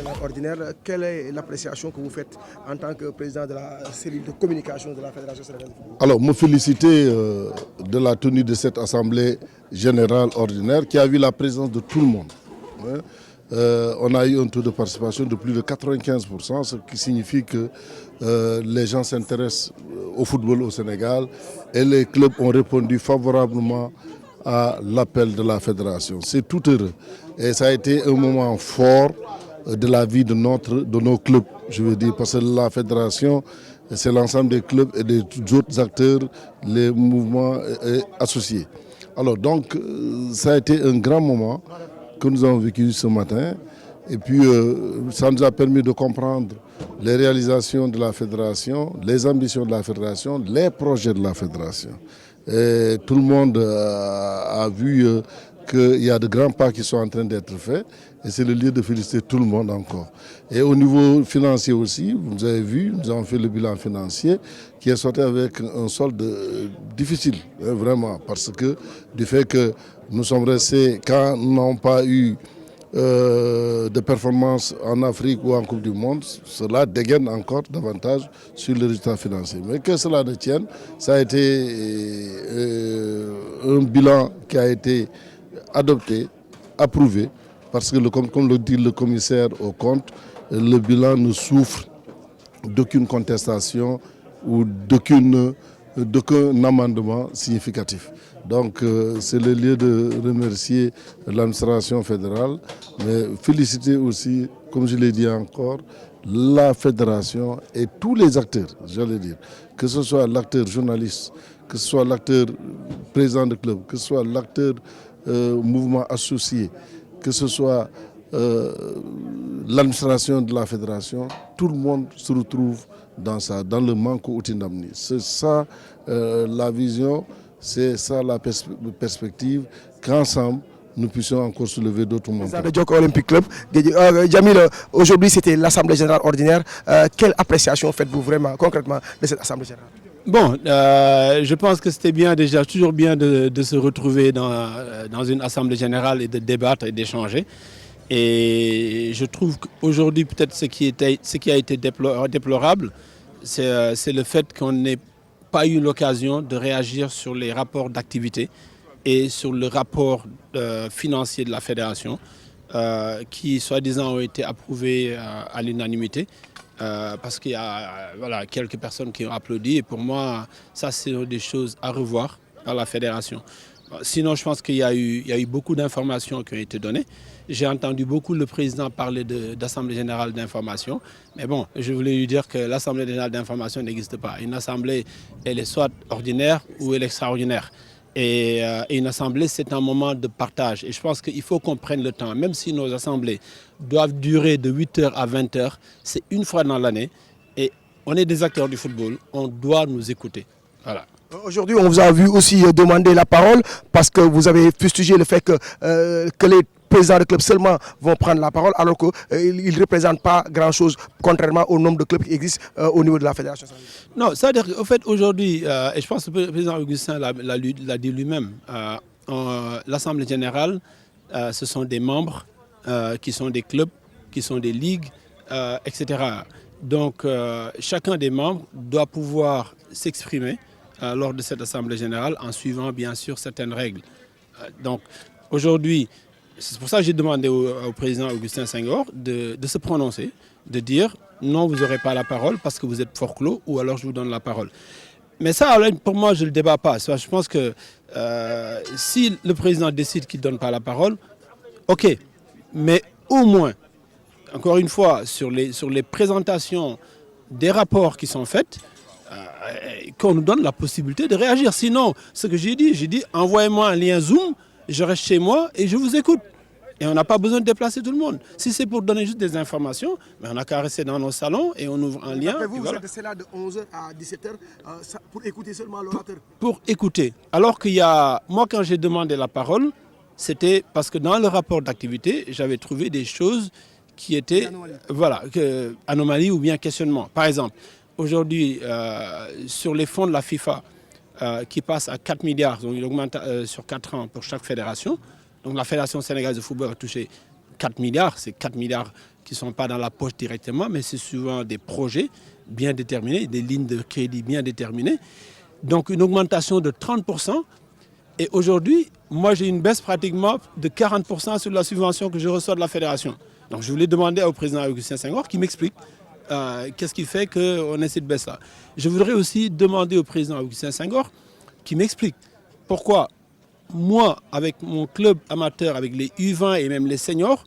général ordinaire. Quelle est l'appréciation que vous faites en tant que président de la cellule de communication de la Fédération sénégalaise de football? Alors, me féliciter de la tenue de cette assemblée générale ordinaire qui a vu la présence de tout le monde. Hein. On a eu un taux de participation de plus de 95%, ce qui signifie que les gens s'intéressent au football au Sénégal et les clubs ont répondu favorablement à l'appel de la fédération. C'est tout heureux et ça a été un moment fort de la vie de nos clubs, je veux dire, parce que la fédération, c'est l'ensemble des clubs et des autres acteurs, les mouvements associés. Alors donc, ça a été un grand moment que nous avons vécu ce matin. Et puis, ça nous a permis de comprendre les réalisations de la fédération, les ambitions de la fédération, les projets de la fédération. Et tout le monde a vu qu'il y a de grands pas qui sont en train d'être faits. Et c'est le lieu de féliciter tout le monde encore. Et au niveau financier aussi, vous avez vu, nous avons fait le bilan financier qui est sorti avec un solde difficile, hein, vraiment, parce que du fait que nous sommes restés, quand nous n'avons pas eu de performances en Afrique ou en Coupe du Monde, cela dégaine encore davantage sur les résultats financiers. Mais que cela ne tienne, ça a été un bilan qui a été adopté, approuvé, parce que comme le dit le commissaire au compte, le bilan ne souffre d'aucune contestation ou d'aucun amendement significatif. Donc c'est le lieu de remercier l'administration fédérale, mais féliciter aussi, comme je l'ai dit encore, la fédération et tous les acteurs, j'allais dire, que ce soit l'acteur journaliste, que ce soit l'acteur président de club, que ce soit l'acteur mouvement associé, que ce soit l'administration de la fédération, tout le monde se retrouve dans ça, dans le manque outindamni. C'est ça la vision, c'est ça la perspective, qu'ensemble nous puissions encore soulever d'autres montants. Président de Djoko Olympic Club, Djamil, aujourd'hui c'était l'Assemblée générale ordinaire. Quelle appréciation faites-vous vraiment concrètement de cette Assemblée générale? Bon, je pense que c'était bien déjà, toujours bien de se retrouver dans une assemblée générale et de débattre et d'échanger. Et je trouve qu'aujourd'hui, peut-être ce qui a été déplorable, c'est le fait qu'on n'ait pas eu l'occasion de réagir sur les rapports d'activité et sur le rapport financier de la fédération, qui soi-disant ont été approuvés à l'unanimité. Parce qu'il y a quelques personnes qui ont applaudi et pour moi, ça c'est des choses à revoir par la fédération. Sinon, je pense qu'il y a eu beaucoup d'informations qui ont été données. J'ai entendu beaucoup le président parler d'Assemblée générale d'information. Mais bon, je voulais lui dire que l'Assemblée générale d'information n'existe pas. Une assemblée, elle est soit ordinaire ou elle est extraordinaire. Et une assemblée, c'est un moment de partage. Et je pense qu'il faut qu'on prenne le temps. Même si nos assemblées doivent durer de 8h à 20h, c'est une fois dans l'année. Et on est des acteurs du football, on doit nous écouter. Voilà. Aujourd'hui, on vous a vu aussi demander la parole parce que vous avez fustigé le fait que les présidents de clubs seulement vont prendre la parole alors qu'ils ne représentent pas grand-chose contrairement au nombre de clubs qui existent au niveau de la fédération. Non, c'est-à-dire qu'au fait aujourd'hui, et je pense que le président Augustin l'a dit lui-même, l'Assemblée générale, ce sont des membres qui sont des clubs, qui sont des ligues, etc. Donc chacun des membres doit pouvoir s'exprimer lors de cette Assemblée générale en suivant bien sûr certaines règles. Donc aujourd'hui, c'est pour ça que j'ai demandé au président Augustin Senghor de se prononcer, de dire non, vous n'aurez pas la parole parce que vous êtes fort clos ou alors je vous donne la parole. Mais ça, pour moi, je ne le débat pas. Je pense que si le président décide qu'il ne donne pas la parole, ok, mais au moins, encore une fois, sur les présentations des rapports qui sont faits, qu'on nous donne la possibilité de réagir. Sinon, ce que j'ai dit, envoyez-moi un lien Zoom, je reste chez moi et je vous écoute. Et on n'a pas besoin de déplacer tout le monde. Si c'est pour donner juste des informations, mais on n'a qu'à rester dans nos salons et on ouvre un lien. Vous êtes là de 11h à 17h pour écouter seulement l'orateur. Pour écouter. Alors qu'il y a... Moi, quand j'ai demandé la parole, c'était parce que dans le rapport d'activité, j'avais trouvé des choses qui étaient... anomalies ou bien questionnements. Par exemple, aujourd'hui, sur les fonds de la FIFA, qui passent à 4 milliards, donc il augmente sur 4 ans pour chaque fédération. Donc la Fédération sénégalaise de football a touché 4 milliards, c'est 4 milliards qui ne sont pas dans la poche directement, mais c'est souvent des projets bien déterminés, des lignes de crédit bien déterminées. Donc une augmentation de 30%. Et aujourd'hui, moi j'ai une baisse pratiquement de 40% sur la subvention que je reçois de la fédération. Donc je voulais demander au président Augustin Senghor qui m'explique qu'est-ce qui fait qu'on ait cette baisse-là. Je voudrais aussi demander au président Augustin Senghor qui m'explique pourquoi moi, avec mon club amateur, avec les U20 et même les seniors,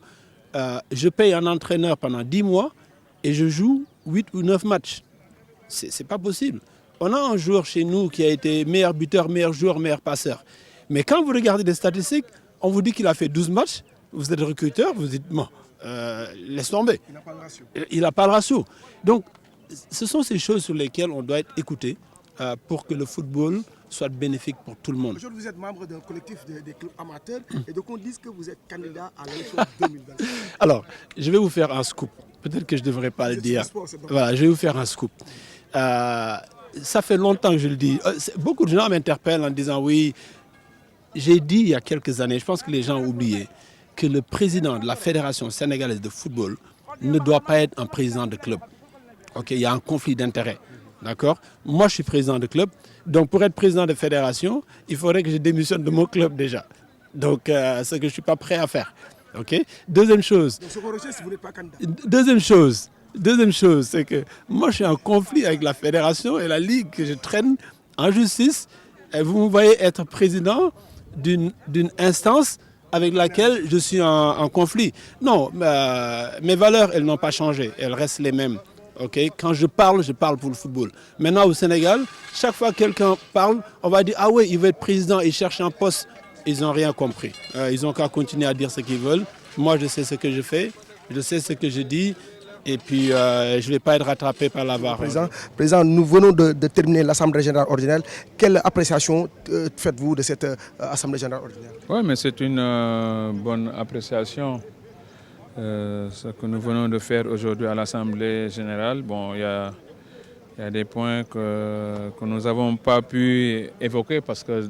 je paye un entraîneur pendant 10 mois et je joue 8 ou 9 matchs. C'est pas possible. On a un joueur chez nous qui a été meilleur buteur, meilleur joueur, meilleur passeur. Mais quand vous regardez les statistiques, on vous dit qu'il a fait 12 matchs, vous êtes recruteur, vous dites, bon, laisse tomber. Il n'a pas le ratio. Il n'a pas le ratio. Donc, ce sont ces choses sur lesquelles on doit être écouté pour que le football soit bénéfique pour tout le monde. Aujourd'hui, vous êtes membre d'un collectif des clubs amateurs et donc on dit que vous êtes candidat à l'élection 2020. Alors, je vais vous faire un scoop. Peut-être que je ne devrais pas le dire. Voilà, je vais vous faire un scoop. Ça fait longtemps que je le dis. Beaucoup de gens m'interpellent en disant oui, j'ai dit il y a quelques années, je pense que les gens ont oublié, que le président de la Fédération sénégalaise de football ne doit pas être un président de club. Okay, il y a un conflit d'intérêts. D'accord? Moi, je suis président de club. Donc, pour être président de fédération, il faudrait que je démissionne de mon club déjà. Donc, ce que je ne suis pas prêt à faire. Okay? Deuxième chose. Donc, ce qu'on recherche, si vous n'êtes pas candidat. Deuxième chose, c'est que moi, je suis en conflit avec la fédération et la ligue que je traîne en justice. Et vous me voyez être président d'une instance avec laquelle je suis en conflit. Non, mes valeurs, elles n'ont pas changé. Elles restent les mêmes. Okay? Quand je parle pour le football. Maintenant, au Sénégal, chaque fois que quelqu'un parle, on va dire « Ah oui, il veut être président, il cherche un poste ». Ils n'ont rien compris. Ils n'ont qu'à continuer à dire ce qu'ils veulent. Moi, je sais ce que je fais, je sais ce que je dis. Et puis, je ne vais pas être rattrapé par la VAR. Président, nous venons de terminer l'Assemblée générale ordinaire. Quelle appréciation faites-vous de cette Assemblée générale ordinaire? Oui, mais c'est une bonne appréciation. Ce que nous venons de faire aujourd'hui à l'Assemblée générale, bon, il y a des points que nous n'avons pas pu évoquer parce que,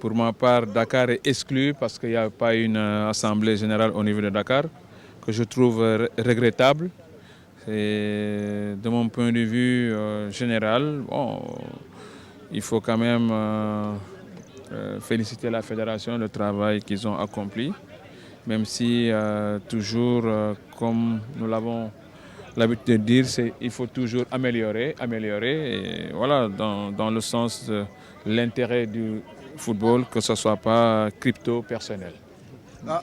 pour ma part, Dakar est exclu parce qu'il n'y a pas une Assemblée générale au niveau de Dakar, que je trouve regrettable. Et de mon point de vue général, bon, il faut quand même féliciter la fédération, le travail qu'ils ont accompli, même si toujours, comme nous l'avons l'habitude de dire, il faut toujours améliorer, et voilà, dans le sens de l'intérêt du football, que ce ne soit pas crypto-personnel.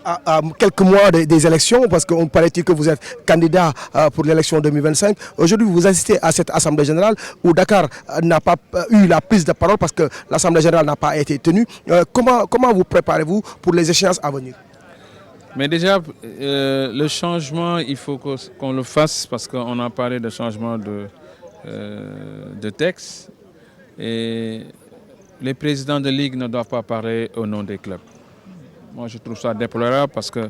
À quelques mois des élections, parce qu'on paraît-il que vous êtes candidat pour l'élection 2025. Aujourd'hui, vous assistez à cette Assemblée générale où Dakar n'a pas eu la prise de parole parce que l'Assemblée générale n'a pas été tenue. Comment vous préparez-vous pour les échéances à venir? Mais déjà, le changement, il faut qu'on le fasse parce qu'on a parlé de changement de texte. Et les présidents de ligue ne doivent pas parler au nom des clubs. Moi, je trouve ça déplorable parce que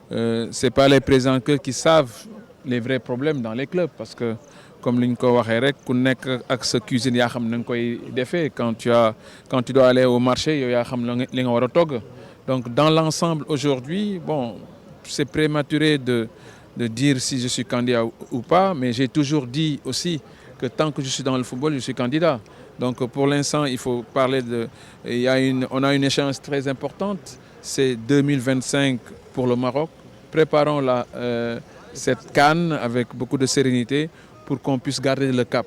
ce n'est pas les présidents qui savent les vrais problèmes dans les clubs. Parce que, comme l'on l'a dit, ku nekk ak sa cuisine yaa xam na nga koy defee quand tu dois aller au marché yow yaa xam li nga war a togg. Donc, dans l'ensemble, aujourd'hui, bon, c'est prématuré de dire si je suis candidat ou pas, mais j'ai toujours dit aussi que tant que je suis dans le football, je suis candidat. Donc, pour l'instant, il faut parler on a une échéance très importante. C'est 2025 pour le Maroc. Préparons cette CAN avec beaucoup de sérénité pour qu'on puisse garder le cap.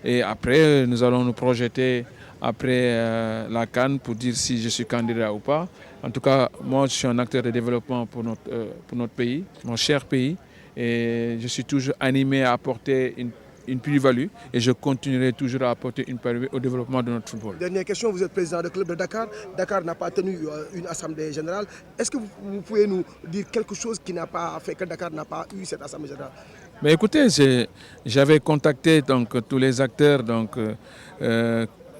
Et après, nous allons nous projeter après la CAN pour dire si je suis candidat ou pas. En tout cas, moi, je suis un acteur de développement pour notre pays, mon cher pays. Et je suis toujours animé à apporter une plus-value et je continuerai toujours à apporter une plus-value au développement de notre football. Dernière question, vous êtes président du club de Dakar. Dakar n'a pas tenu une assemblée générale. Est-ce que vous pouvez nous dire quelque chose qui n'a pas fait que Dakar n'a pas eu cette assemblée générale? Mais écoutez, j'avais contacté tous les acteurs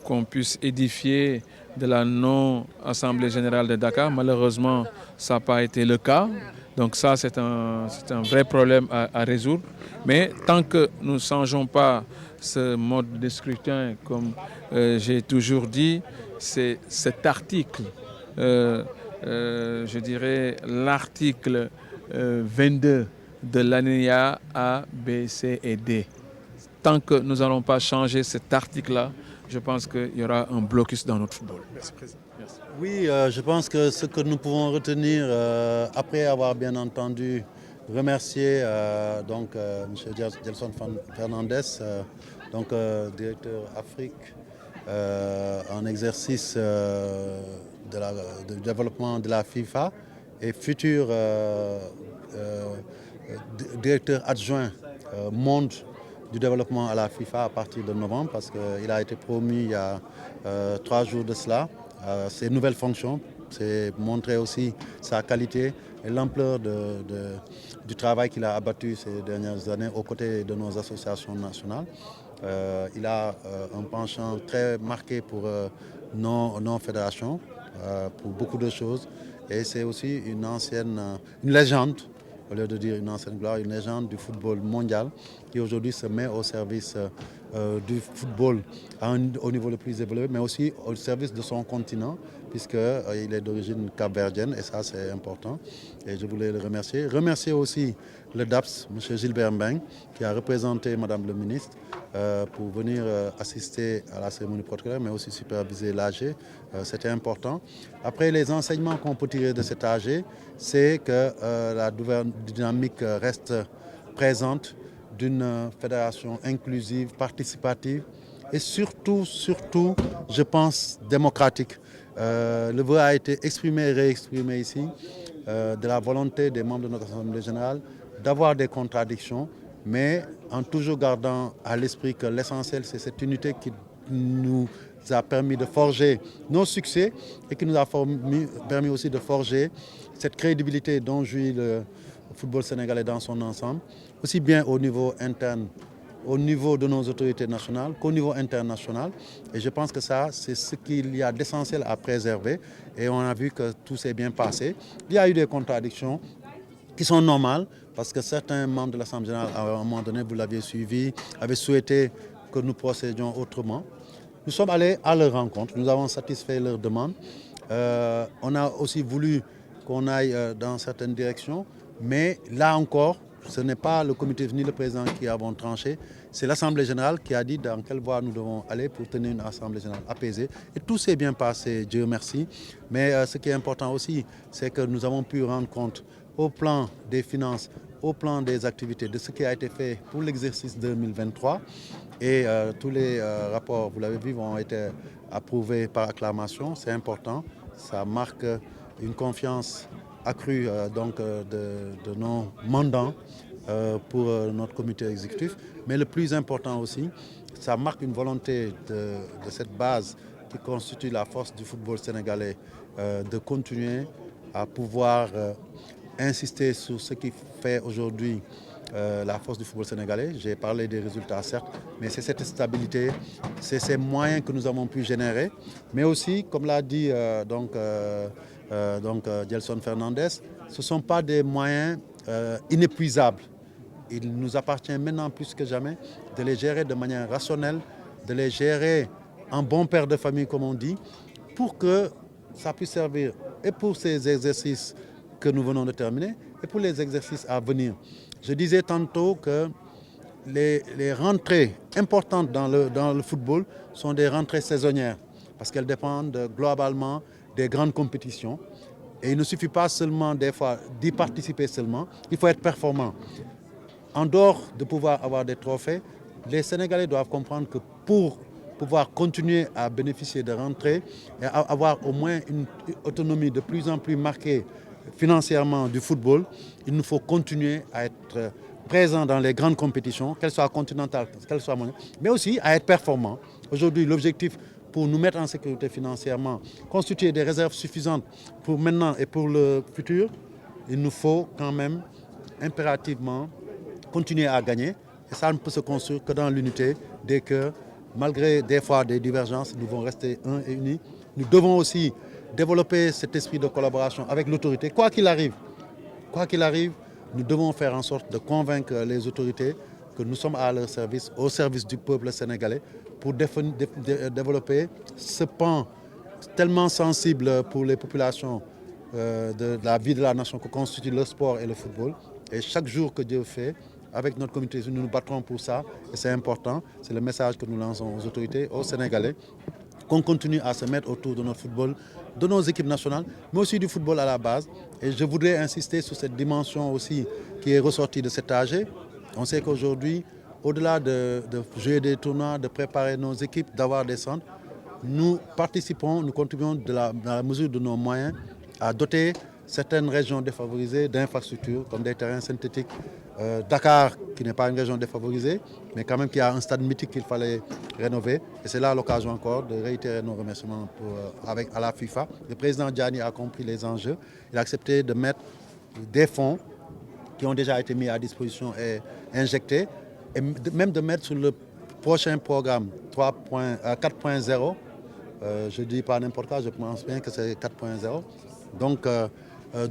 qu'on puisse édifier de la non-assemblée générale de Dakar. Malheureusement, ça n'a pas été le cas. Donc ça, c'est un vrai problème à résoudre. Mais tant que nous ne changeons pas ce mode de scrutin, comme j'ai toujours dit, c'est cet article, je dirais l'article 22 de l'alinéa A, B, C et D. Tant que nous n'allons pas changer cet article-là, je pense qu'il y aura un blocus dans notre football. Merci, Président. Merci. Oui, je pense que ce que nous pouvons retenir, après avoir bien entendu remercier M. Gelson Fernandez, directeur Afrique en exercice du développement de la FIFA et futur directeur adjoint monde du développement à la FIFA à partir de novembre, parce qu'il a été promu il y a 3 jours de cela. Ses nouvelles fonctions, c'est montrer aussi sa qualité et l'ampleur du travail qu'il a abattu ces dernières années aux côtés de nos associations nationales. Il a un penchant très marqué pour nos fédérations, pour beaucoup de choses. Et c'est aussi une légende, au lieu de dire une ancienne gloire, une légende du football mondial qui aujourd'hui se met au service du football au niveau le plus évolué, mais aussi au service de son continent, puisqu'il est d'origine capverdienne, et ça c'est important. Et je voulais le remercier. Remercier aussi le DAPS, M. Gilbert Mbeng, qui a représenté Mme le ministre pour venir assister à la cérémonie protocolaire, mais aussi superviser l'AG. C'était important. Après, les enseignements qu'on peut tirer de cet AG, c'est que la dynamique reste présente d'une fédération inclusive, participative et surtout, je pense, démocratique. Le vœu a été exprimé et réexprimé ici de la volonté des membres de notre Assemblée générale d'avoir des contradictions, mais en toujours gardant à l'esprit que l'essentiel, c'est cette unité qui nous a permis de forger nos succès et qui nous a permis aussi de forger cette crédibilité dont jouit le football sénégalais dans son ensemble, aussi bien au niveau interne, au niveau de nos autorités nationales qu'au niveau international. Et je pense que ça, c'est ce qu'il y a d'essentiel à préserver. Et on a vu que tout s'est bien passé. Il y a eu des contradictions qui sont normales, parce que certains membres de l'Assemblée générale, à un moment donné, vous l'aviez suivi, avaient souhaité que nous procédions autrement. Nous sommes allés à leur rencontre, nous avons satisfait leurs demandes. On a aussi voulu qu'on aille dans certaines directions, mais là encore, ce n'est pas le comité ni le président qui avons tranché, c'est l'Assemblée générale qui a dit dans quelle voie nous devons aller pour tenir une Assemblée générale apaisée. Et tout s'est bien passé, Dieu merci. Mais ce qui est important aussi, c'est que nous avons pu rendre compte au plan des finances, au plan des activités, de ce qui a été fait pour l'exercice 2023. Et tous les rapports, vous l'avez vu, ont été approuvés par acclamation. C'est important, ça marque une confiance accrue de nos mandants pour notre comité exécutif. Mais le plus important aussi, ça marque une volonté de cette base qui constitue la force du football sénégalais de continuer à pouvoir insister sur ce qui fait aujourd'hui la force du football sénégalais. J'ai parlé des résultats, certes, mais c'est cette stabilité, c'est ces moyens que nous avons pu générer, mais aussi, comme l'a dit Gelson Fernandez, ce ne sont pas des moyens inépuisables. Il nous appartient maintenant plus que jamais de les gérer de manière rationnelle, de les gérer en bon père de famille, comme on dit, pour que ça puisse servir et pour ces exercices que nous venons de terminer et pour les exercices à venir. Je disais tantôt que les rentrées importantes dans le football sont des rentrées saisonnières parce qu'elles dépendent globalement des grandes compétitions. Et il ne suffit pas seulement des fois d'y participer seulement, il faut être performant. En dehors de pouvoir avoir des trophées, les Sénégalais doivent comprendre que pour pouvoir continuer à bénéficier de rentrées et avoir au moins une autonomie de plus en plus marquée financièrement du football, il nous faut continuer à être présent dans les grandes compétitions, qu'elles soient continentales, qu'elles soient mondiales, mais aussi à être performant. Aujourd'hui, l'objectif pour nous mettre en sécurité financièrement, constituer des réserves suffisantes pour maintenant et pour le futur, il nous faut quand même impérativement continuer à gagner. Et ça ne peut se construire que dans l'unité des cœurs. Malgré des fois des divergences, nous devons rester un et unis. Nous devons aussi développer cet esprit de collaboration avec l'autorité. Quoi qu'il arrive, nous devons faire en sorte de convaincre les autorités que nous sommes à leur service, au service du peuple sénégalais, pour développer ce pan tellement sensible pour les populations de la vie de la nation que constitue le sport et le football. Et chaque jour que Dieu fait, avec notre communauté, nous nous battrons pour ça. Et c'est important, c'est le message que nous lançons aux autorités, aux Sénégalais, qu'on continue à se mettre autour de notre football, de nos équipes nationales, mais aussi du football à la base. Et je voudrais insister sur cette dimension aussi qui est ressortie de cet AG. On sait qu'aujourd'hui, au-delà de jouer des tournois, de préparer nos équipes, d'avoir des centres, nous participons, nous contribuons dans la mesure de nos moyens à doter certaines régions défavorisées d'infrastructures comme des terrains synthétiques. Dakar, qui n'est pas une région défavorisée, mais quand même qui a un stade mythique qu'il fallait rénover. Et c'est là l'occasion encore de réitérer nos remerciements à la FIFA. Le président Gianni a compris les enjeux. Il a accepté de mettre des fonds qui ont déjà été mis à disposition et injectés, et même de mettre sur le prochain programme 4.0. Je ne dis pas n'importe quoi, je pense bien que c'est 4.0. Donc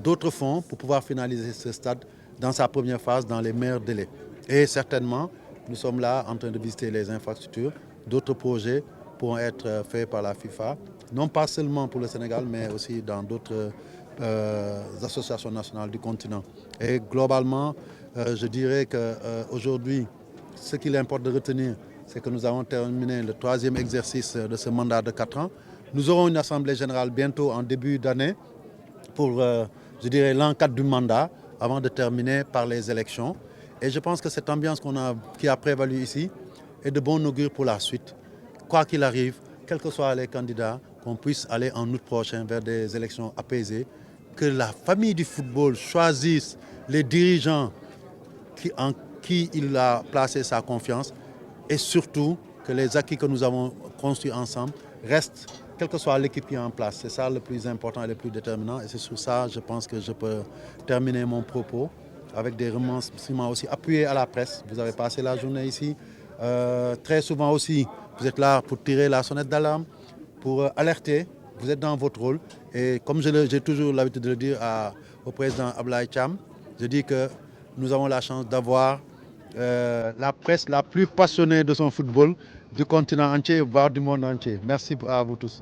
d'autres fonds pour pouvoir finaliser ce stade dans sa première phase, dans les meilleurs délais. Et certainement, nous sommes là en train de visiter les infrastructures. D'autres projets pourront être faits par la FIFA, non pas seulement pour le Sénégal, mais aussi dans d'autres associations nationales du continent. Et globalement, je dirais qu'aujourd'hui, ce qu'il importe de retenir, c'est que nous avons terminé le 3e exercice de ce mandat de 4 ans. Nous aurons une assemblée générale bientôt en début d'année pour, je dirais, l'an 4 du mandat, avant de terminer par les élections. Et je pense que cette ambiance qui a prévalu ici est de bon augure pour la suite. Quoi qu'il arrive, quels que soient les candidats, qu'on puisse aller en août prochain vers des élections apaisées, que la famille du football choisisse les dirigeants en qui il a placé sa confiance et surtout que les acquis que nous avons construits ensemble restent, quelle que soit l'équipe qui est en place. C'est ça le plus important et le plus déterminant. Et c'est sur ça, je pense que je peux terminer mon propos avec des remerciements aussi appuyés à la presse. Vous avez passé la journée ici. Très souvent aussi, vous êtes là pour tirer la sonnette d'alarme, pour alerter. Vous êtes dans votre rôle. Et comme j'ai toujours l'habitude de le dire au président Ablaye Thiam, je dis que nous avons la chance d'avoir la presse la plus passionnée de son football du continent entier, voire du monde entier. Merci à vous tous.